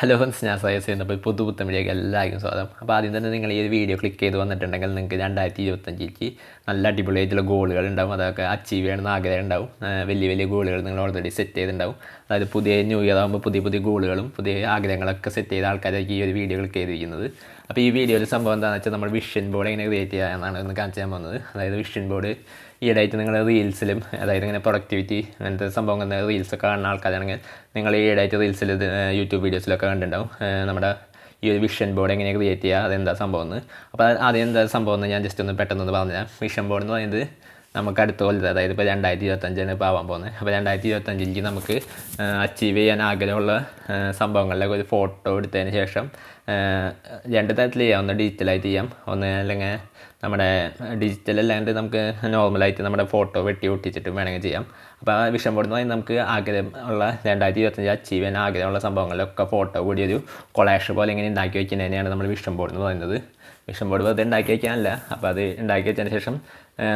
Hello friends, ഞാൻ സയസ് ചെയ്യുന്നപ്പോൾ പുതുപുത്തൻ വീഡിയോക്ക് എല്ലാവർക്കും സ്വാഗതം. അപ്പോൾ ആദ്യം തന്നെ നിങ്ങൾ ഈ ഒരു വീഡിയോ ക്ലിക്ക് ചെയ്ത് വന്നിട്ടുണ്ടെങ്കിൽ നിങ്ങൾക്ക് 2025 നല്ല അടിപൊളിയായിട്ടുള്ള ഗോളുകൾ ഉണ്ടാവും. അതൊക്കെ അച്ചീവ് ചെയ്യണമെന്ന് ആഗ്രഹം ഉണ്ടാവും. വലിയ വലിയ ഗോളുകൾ നിങ്ങൾ ഓൾറെഡി സെറ്റ് ചെയ്തിട്ടുണ്ടാവും. അതായത് പുതിയ ന്യൂ ഇയർ ആകുമ്പോൾ പുതിയ പുതിയ ഗോളുകളും പുതിയ ആഗ്രഹങ്ങളൊക്കെ സെറ്റ് ചെയ്ത ആൾക്കാരായിരിക്കും ഈ ഒരു വീഡിയോ ക്ലിക്ക് ചെയ്തിരിക്കുന്നത്. അപ്പോൾ ഈ വീഡിയോയിൽ സംഭവം എന്താണെന്ന് വെച്ചാൽ നമ്മൾ വിഷൻ ബോർഡ് എങ്ങനെ ക്രിയേറ്റ് ചെയ്യുക എന്നാണ് ഒന്ന് കാണിച്ചു തരാൻ പോകുന്നത്. അതായത് വിഷൻ ബോർഡ് ഈയിടെയായിട്ട് നിങ്ങൾ റീൽസിലും, അതായത് ഇങ്ങനെ പ്രൊഡക്ടിവിറ്റി അങ്ങനത്തെ സംഭവങ്ങൾ റീൽസൊക്കെ കാണുന്ന ആൾക്കാരാണെങ്കിൽ നിങ്ങൾ ഈയിടെയായിട്ട് റീൽസിൽ യൂട്യൂബ് വീഡിയോസിലൊക്കെ കണ്ടിട്ടുണ്ടാവും നമ്മുടെ ഈ ഒരു വിഷൻ ബോർഡ് എങ്ങനെ ക്രിയേറ്റ് ചെയ്യുക, അതെന്താ സംഭവം എന്ന്. അപ്പോൾ ആദ്യം എന്താ സംഭവം എന്ന് ഞാൻ ജസ്റ്റ് ഒന്ന് പെട്ടെന്ന് പറഞ്ഞുതരാം. വിഷൻ ബോർഡ് എന്ന് പറയുന്നത് നമുക്ക് അടുത്ത കൊല്ലത്ത്, അതായത് ഇപ്പോൾ 2025 ഇപ്പോൾ ആവാൻ പോകുന്നത്. അപ്പോൾ 2025 നമുക്ക് അച്ചീവ് ചെയ്യാൻ ആഗ്രഹമുള്ള സംഭവങ്ങളിലൊക്കെ ഒരു ഫോട്ടോ എടുത്തതിന് ശേഷം രണ്ട് തരത്തിൽ ചെയ്യാം. ഒന്ന് ഡിജിറ്റലായിട്ട് ചെയ്യാം, ഒന്ന് അല്ലെങ്കിൽ നമ്മുടെ ഡിജിറ്റൽ അല്ലാണ്ട് നമുക്ക് നോർമലായിട്ട് നമ്മുടെ ഫോട്ടോ വെട്ടി ഒട്ടിച്ചിട്ട് വേണമെങ്കിൽ ചെയ്യാം. അപ്പോൾ ആ വിഷൻ ബോർഡ് എന്ന് പറയുന്നത് നമുക്ക് ആഗ്രഹമുള്ള 2025 അച്ചീവ് ചെയ്യാൻ ആഗ്രഹമുള്ള സംഭവങ്ങളിലൊക്കെ ഫോട്ടോ കൂടി ഒരു കൊളാഷ് പോലെ ഇങ്ങനെ ഉണ്ടാക്കി വയ്ക്കുന്നതിനെയാണ് നമ്മൾ വിഷൻ ബോർഡ് എന്ന് പറയുന്നത്. വിഷൻ ബോർഡ് വെറുതെ ഉണ്ടാക്കി വയ്ക്കാനല്ല. അപ്പോൾ അത് ഉണ്ടാക്കി വെച്ചതിന് ശേഷം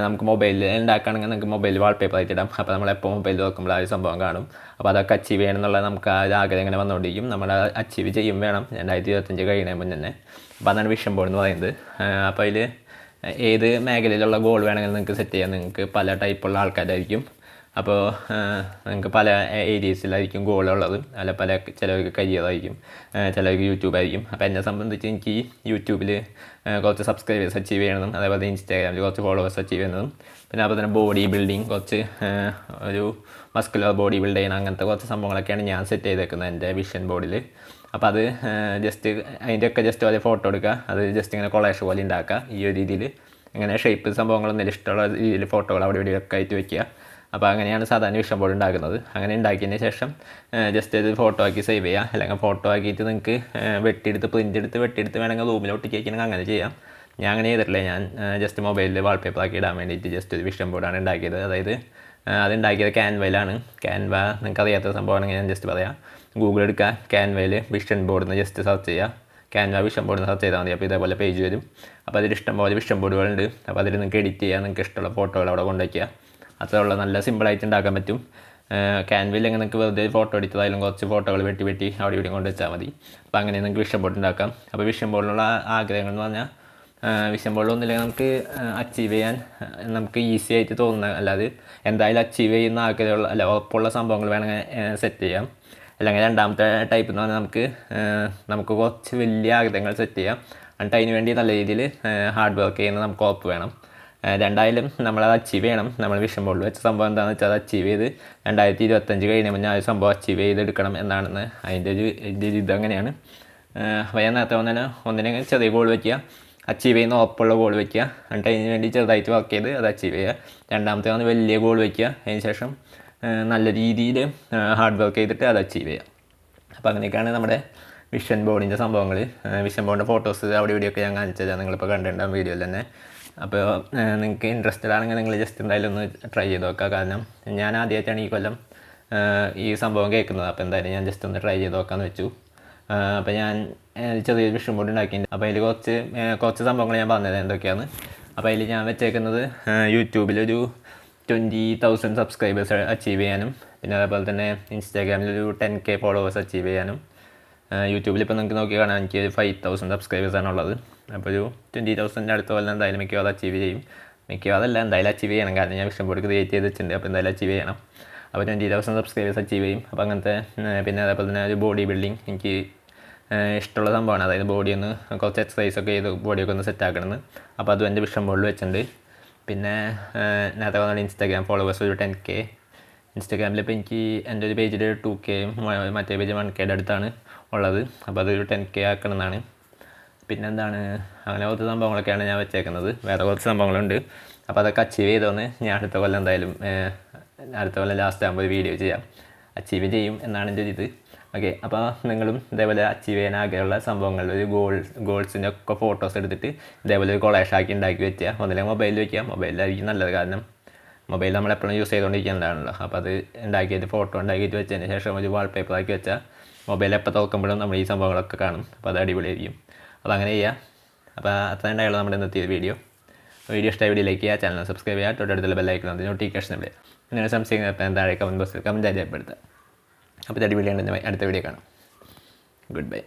നമുക്ക് മൊബൈലിൽ ഉണ്ടാക്കുകയാണെങ്കിൽ നമുക്ക് മൊബൈലിൽ വാൾപേപ്പർ ആയിട്ട് ഇടാം. അപ്പോൾ നമ്മളെപ്പോൾ മൊബൈൽ നോക്കുമ്പോൾ ആ ഒരു സംഭവം കാണും. അപ്പോൾ അതൊക്കെ അച്ചീവ് ചെയ്യണം എന്നുള്ള നമുക്ക് ആ ആഗ്രഹം ഇങ്ങനെ വന്നുകൊണ്ടിരിക്കും. നമ്മൾ അച്ചീവ് ചെയ്യും വേണം 2025 കഴിയുന്നതിന് മുന്നേ തന്നെ. അപ്പോൾ അതാണ് വിഷൻ ബോർഡ് എന്ന് പറയുന്നത്. അപ്പോൾ അതിൽ ഏത് മേഖലയിലുള്ള ഗോൾ വേണമെങ്കിലും നിങ്ങൾക്ക് സെറ്റ് ചെയ്യാം. നിങ്ങൾക്ക് പല ടൈപ്പുള്ള ആൾക്കാരായിരിക്കും. അപ്പോൾ നിങ്ങൾക്ക് പല ഏരിയസിലായിരിക്കും ഗോളുള്ളത്. അല്ല ചിലവർക്ക് കരിയറായിരിക്കും, ചിലവർക്ക് യൂട്യൂബായിരിക്കും. അപ്പോൾ എന്നെ സംബന്ധിച്ച് എനിക്ക് യൂട്യൂബിൽ കുറച്ച് സബ്സ്ക്രൈബേഴ്സ് അച്ചീവ് ചെയ്യണമെന്നും, അതേപോലെ ഇൻസ്റ്റാഗ്രാമിൽ കുറച്ച് ഫോളോവേഴ്സ് അച്ചീവ് ചെയ്യുന്നതും, പിന്നെ അതുപോലെ തന്നെ ബോഡി ബിൽഡിങ്, കുറച്ച് ഒരു മസ്കുലർ ബോഡി ബിൽഡ് ചെയ്യണം, അങ്ങനത്തെ കുറച്ച് സംഭവങ്ങളൊക്കെയാണ് ഞാൻ സെറ്റ് ചെയ്തേക്കുന്നത് എൻ്റെ വിഷൻ ബോർഡിൽ. അപ്പോൾ അത് ജസ്റ്റ് അതിൻ്റെയൊക്കെ ജസ്റ്റ് ഒരു ഫോട്ടോ എടുക്കുക, അത് ജസ്റ്റ് ഇങ്ങനെ കൊളേഷ് പോലെ ഉണ്ടാക്കുക. ഈ ഒരു രീതിയിൽ ഇങ്ങനെ ഷേപ്പ് സംഭവങ്ങളൊന്നും ഇഷ്ടമുള്ള രീതിയിൽ ഫോട്ടോകൾ അവിടെ ഇവിടെയൊക്കെ ആയിട്ട് വയ്ക്കുക. അപ്പോൾ അങ്ങനെയാണ് സാധാരണ വിഷൻ ബോർഡ് ഉണ്ടാക്കുന്നത്. അങ്ങനെ ഉണ്ടാക്കിയതിന് ശേഷം ജസ്റ്റ് ഇത് ഫോട്ടോ ആക്കി സേവ് ചെയ്യുക. അല്ലെങ്കിൽ ഫോട്ടോ ആക്കിയിട്ട് നിങ്ങൾക്ക് പ്രിൻ്റ് എടുത്ത് വെട്ടിയെടുത്ത് വേണമെങ്കിൽ റൂമിൽ ഒട്ടിക്കുകയാണെങ്കിൽ അങ്ങനെ ചെയ്യാം. ഞാൻ അങ്ങനെ ചെയ്തിട്ടില്ല. ഞാൻ ജസ്റ്റ് മൊബൈലിൽ വാൾപേപ്പർ ആക്കി ഇടാൻ വേണ്ടിയിട്ട് ജസ്റ്റ് ഒരു വിഷൻ ബോർഡാണ് ഉണ്ടാക്കിയത്. അതായത് അതുണ്ടാക്കിയത് ക്യാൻവയിലാണ്. ക്യാൻവ നിങ്ങൾക്ക് അറിയാത്ത സംഭവമാണെങ്കിൽ ഞാൻ ജസ്റ്റ് പറയാം. ഗൂഗിൾ എടുക്കുക, ക്യാൻവയിൽ വിഷൻ ബോർഡ് എന്ന് ജസ്റ്റ് സെർച്ച് ചെയ്യുക. ക്യാൻവ വിഷൻ ബോർഡ് എന്ന് സെർച്ച് ചെയ്താൽ മതി. അപ്പോൾ ഇതേപോലെ പേജ് വരും. അപ്പോൾ അതിൽ ഇഷ്ടംപോലെ വിഷൻ ബോർഡുകളുണ്ട്. അപ്പോൾ അതിൽ നിങ്ങൾക്ക് എഡിറ്റ് ചെയ്യുക, നിങ്ങൾക്ക് ഇഷ്ടമുള്ള ഫോട്ടോകൾ അവിടെ കൊണ്ടുവയ്ക്കുക. അത്രയുള്ള നല്ല സിമ്പിളായിട്ട് ഉണ്ടാക്കാൻ പറ്റും. ക്യാൻവയിൽ എങ്ങനെ നിങ്ങൾക്ക് വെറുതെ ഫോട്ടോ എടുത്തതായാലും കുറച്ച് ഫോട്ടോകൾ വെട്ടി അവിടെ ഇവിടെ കൊണ്ട് വെച്ചാൽ മതി. അപ്പോൾ അങ്ങനെ നിങ്ങൾക്ക് വിഷൻ ബോർഡ് ഉണ്ടാക്കാം. അപ്പോൾ വിഷൻ ബോർഡിലുള്ള ആഗ്രഹങ്ങൾ എന്ന് പറഞ്ഞാൽ വിഷൻ ബോർഡ് ഒന്നുമില്ലെങ്കിൽ നമുക്ക് അച്ചീവ് ചെയ്യാൻ നമുക്ക് ഈസി ആയിട്ട് തോന്നുന്ന, അല്ലാതെ എന്തായാലും അച്ചീവ് ചെയ്യുന്ന ആഗ്രഹമുള്ള അല്ല ഉറപ്പുള്ള സംഭവങ്ങൾ വേണമെങ്കിൽ സെറ്റ് ചെയ്യാം. അല്ലെങ്കിൽ രണ്ടാമത്തെ ടൈപ്പ് എന്ന് പറഞ്ഞാൽ നമുക്ക് കുറച്ച് വലിയ ആഗ്രഹങ്ങൾ സെറ്റ് ചെയ്യാം. എന്നിട്ട് അതിന് വേണ്ടി നല്ല രീതിയിൽ ഹാർഡ് വർക്ക് ചെയ്യുന്ന നമുക്ക് ഉറപ്പ് വേണം. രണ്ടായാലും നമ്മളത് അച്ചീവ് ചെയ്യണം. നമ്മൾ വിഷൻ ബോർഡിൽ വെച്ച സംഭവം എന്താണെന്ന് വെച്ചാൽ അത് അച്ചീവ് ചെയ്ത് 2025 കഴിഞ്ഞ മുന്നേ ആ ഒരു സംഭവം അച്ചീവ് ചെയ്തെടുക്കണം എന്നാണെന്ന് അതിൻ്റെ ഒരു ഇതങ്ങനെയാണ്. അപ്പോൾ ഞാൻ നേരത്തെ പറഞ്ഞാൽ ഒന്നിനെ ചെറിയ ഗോൾ വയ്ക്കുക, അച്ചീവ് ചെയ്യുന്ന ഉറപ്പുള്ള ഗോൾ വയ്ക്കുക, എന്നിട്ട് അതിന് വേണ്ടി ചെറുതായിട്ട് വർക്ക് ചെയ്ത് അത് അച്ചീവ് ചെയ്യുക. രണ്ടാമത്തെ വന്ന് വലിയ ഗോൾ വയ്ക്കുക, അതിന് ശേഷം നല്ല രീതിയിൽ ഹാർഡ് വർക്ക് ചെയ്തിട്ട് അത് അച്ചീവ് ചെയ്യുക. അപ്പോൾ അങ്ങനെയൊക്കെയാണ് നമ്മുടെ വിഷൻ ബോർഡിൻ്റെ സംഭവങ്ങൾ. വിഷൻ ബോർഡിൻ്റെ ഫോട്ടോസ് അവിടെ ഇവിടെയൊക്കെ ഞാൻ കാണിച്ചത് നിങ്ങളിപ്പോൾ കണ്ടിട്ടുണ്ടാകും വീഡിയോയിൽ തന്നെ. അപ്പോൾ നിങ്ങൾക്ക് ഇൻട്രസ്റ്റഡ് ആണെങ്കിൽ നിങ്ങൾ ജസ്റ്റ് എന്തായാലും ഒന്ന് ട്രൈ ചെയ്ത് നോക്കുക. കാരണം ഞാൻ ആദ്യമായിട്ടാണ് ഈ കൊല്ലം ഈ സംഭവം കേൾക്കുന്നത്. അപ്പോൾ എന്തായാലും ഞാൻ ജസ്റ്റ് ഒന്ന് ട്രൈ ചെയ്ത് നോക്കാമെന്ന് വെച്ചു. അപ്പോൾ ഞാൻ ചെറിയൊരു വിഷൻ ബോർഡ് ഉണ്ടാക്കിയിട്ടുണ്ട്. അപ്പോൾ അതിൽ കുറച്ച് സംഭവങ്ങൾ ഞാൻ പറഞ്ഞത് എന്തൊക്കെയാണ്. അപ്പോൾ അതിൽ ഞാൻ വെച്ചേക്കുന്നത് യൂട്യൂബിലൊരു 20,000 സബ്സ്ക്രൈബേഴ്സ് അച്ചീവ് ചെയ്യാനും, പിന്നെ അതേപോലെ തന്നെ ഇൻസ്റ്റാഗ്രാമിലൊരു 10K ഫോളോവേഴ്സ് അച്ചീവ് ചെയ്യാനും. യൂട്യൂബിൽ ഇപ്പോൾ നിങ്ങൾക്ക് നോക്കി കാണാൻ എനിക്ക് 5,000 സബ്സ്ക്രൈബേഴ്സാണുള്ളത്. അപ്പോൾ ഒരു 20,000 അടുത്ത കൊല്ലം എന്തായാലും മിക്കവാറും അച്ചീവ് ചെയ്യും. മിക്കവാറല്ല, എന്തായാലും അച്ചീവ് ചെയ്യണം. കാരണം ഞാൻ വിഷൻ ബോർഡ് ക്രിയേറ്റ് ചെയ്ത് വെച്ചിട്ടുണ്ട്. അപ്പോൾ എന്തായാലും അച്ചീവ് ചെയ്യണം. അപ്പോൾ 20,000 സബ്സ്ക്രൈബേഴ്സ് അച്ചീവ് ചെയ്യും. അപ്പോൾ അങ്ങനത്തെ പിന്നെ അതേപോലെ തന്നെ ഒരു ബോഡി ബിൽഡിങ് എനിക്ക് ഇഷ്ടമുള്ള സംഭവമാണ്. അതായത് ബോഡി ഒന്ന് കുറച്ച് എക്സസൈസൊക്കെ ചെയ്ത് ബോഡിയൊക്കെ ഒന്ന് സെറ്റ് ആക്കണമെന്ന്. അപ്പോൾ അതും എൻ്റെ വിഷൻ ബോർഡിൽ വെച്ചിട്ടുണ്ട്. പിന്നെ നേരത്തെ പറഞ്ഞാൽ ഇൻസ്റ്റാഗ്രാം ഫോളോവേഴ്സ് ഒരു 10K. ഇൻസ്റ്റാഗ്രാമിൽ ഇപ്പോൾ എനിക്ക് എൻ്റെ ഒരു പേജിൽ 2K, മറ്റേ പേജ് 1Kയുടെ അടുത്താണ് ഉള്ളത്. അപ്പോൾ അതൊരു 10K ആക്കണമെന്നാണ്. പിന്നെന്താണ്, അങ്ങനെ കുറച്ച് സംഭവങ്ങളൊക്കെയാണ് ഞാൻ വെച്ചേക്കുന്നത്. വേറെ കുറച്ച് സംഭവങ്ങളുണ്ട്. അപ്പോൾ അതൊക്കെ അച്ചീവ് ചെയ്തോന്ന് ഞാൻ അടുത്ത കൊല്ലം എന്തായാലും അടുത്ത കൊല്ലം ലാസ്റ്റ് ആകുമ്പോൾ ഒരു വീഡിയോ ചെയ്യാം. അച്ചീവ് ചെയ്യും എന്നാണ് എൻ്റെ ഒരു ഇത്. ഓക്കെ, അപ്പോൾ നിങ്ങളും ഇതേപോലെ അച്ചീവ് ചെയ്യാൻ ആഗ്രഹമുള്ള സംഭവങ്ങളിൽ ഒരു ഗോൾസിൻ്റെ ഒക്കെ ഫോട്ടോസ് എടുത്തിട്ട് ഇതേപോലെ ഒരു കൊളാഷാക്കി ഉണ്ടാക്കി വെക്കുക. ഒന്നില്ലെങ്കിൽ മൊബൈലിൽ വയ്ക്കുക. മൊബൈലിലായിരിക്കും നല്ലത്. കാരണം മൊബൈൽ നമ്മളെപ്പോഴും യൂസ് ചെയ്തുകൊണ്ടിരിക്കുന്നതാണല്ലോ. അപ്പോൾ അത് ഉണ്ടാക്കിയിട്ട് ഫോട്ടോ ഉണ്ടാക്കിയിട്ട് വെച്ചതിന് ശേഷം ഒരു വാൾപേപ്പർ ആക്കി വെച്ചാൽ മൊബൈൽ എപ്പോൾ തുറക്കുമ്പോഴും നമ്മൾ ഈ സംഭവങ്ങളൊക്കെ കാണും. അപ്പോൾ അത് അടിപൊളിയായിരിക്കും. അപ്പോൾ അങ്ങനെ ചെയ്യുക. അപ്പോൾ അത്ര ഉണ്ടായുള്ളൂ നമ്മുടെ ഇന്നത്തെ വീഡിയോ ഇഷ്ടമായ വീഡിയോ ലൈക്ക് ചെയ്യുക, ചാനൽ സബ്സ്ക്രൈബ് ചെയ്യുക, തൊട്ടടുത്തുള്ള ബെല്ലൈക്കൺ അതിന് നോട്ടിഫിക്കേഷൻ ഇടുക. നിങ്ങളുടെ സംശയങ്ങൾ താഴെ കമൻറ്റ് ബോക്സിൽ കമൻറ്റ് രേഖപ്പെടുത്തുക. അപ്പോൾ അടിപൊളിയാണ്. അടുത്ത വീഡിയോ കാണാം. Good bye.